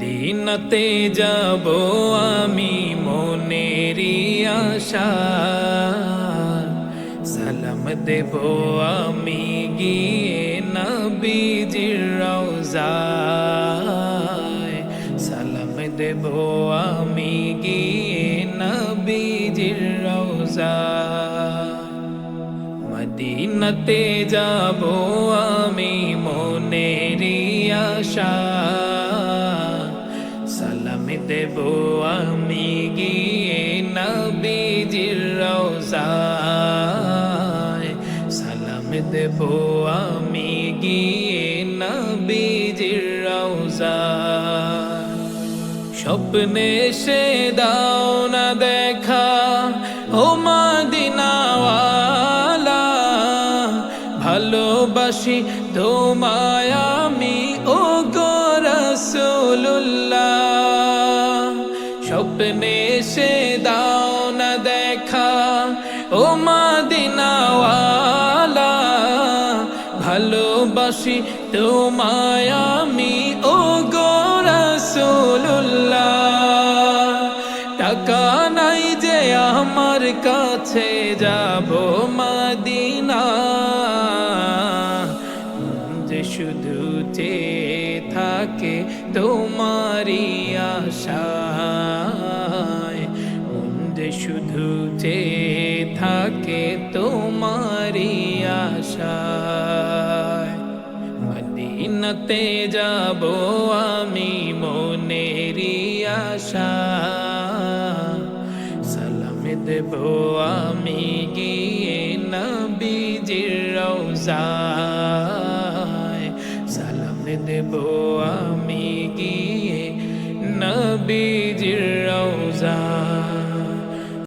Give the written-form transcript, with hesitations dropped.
মদিনাতে যাব আমি মনেরি আশা, সালাম দেব আমি গিয়ে নবীজির রওজায়, সালাম দেব আমি গিয়ে নবীজির রওজায়। মদিনাতে যাব আমি মনেরি আশা, সালাম দেব আমি গিয়ে নবীজির রওজায়, সালাম দেব আমি গিয়ে নবীজির রওজায়। স্বপ্নে সে দাও না দেখা ও মদিনাওয়ালা, ভালোবাসি তোমায় আমি ও গো রাসূলুল্লাহ। স্বপ্নে সে দাও না দেখা ও মদিনাওয়ালা, ভালোবাসি তোমায় আমি ও গো রাসূলুল্লাহ। টাকা নাই যে আমার কাছে যাব মদিনা, যে শুধু চেয়ে থাকে তোমারি আশায়, যে শুধু চেয়ে থাকে তোমারি আশায়। মদিনাতে যাব আমি মনেরি আশা, সালাম দেব আমি গিয়ে নবীজির রওজায়, সালাম দেব আমি গিয়ে নবীজির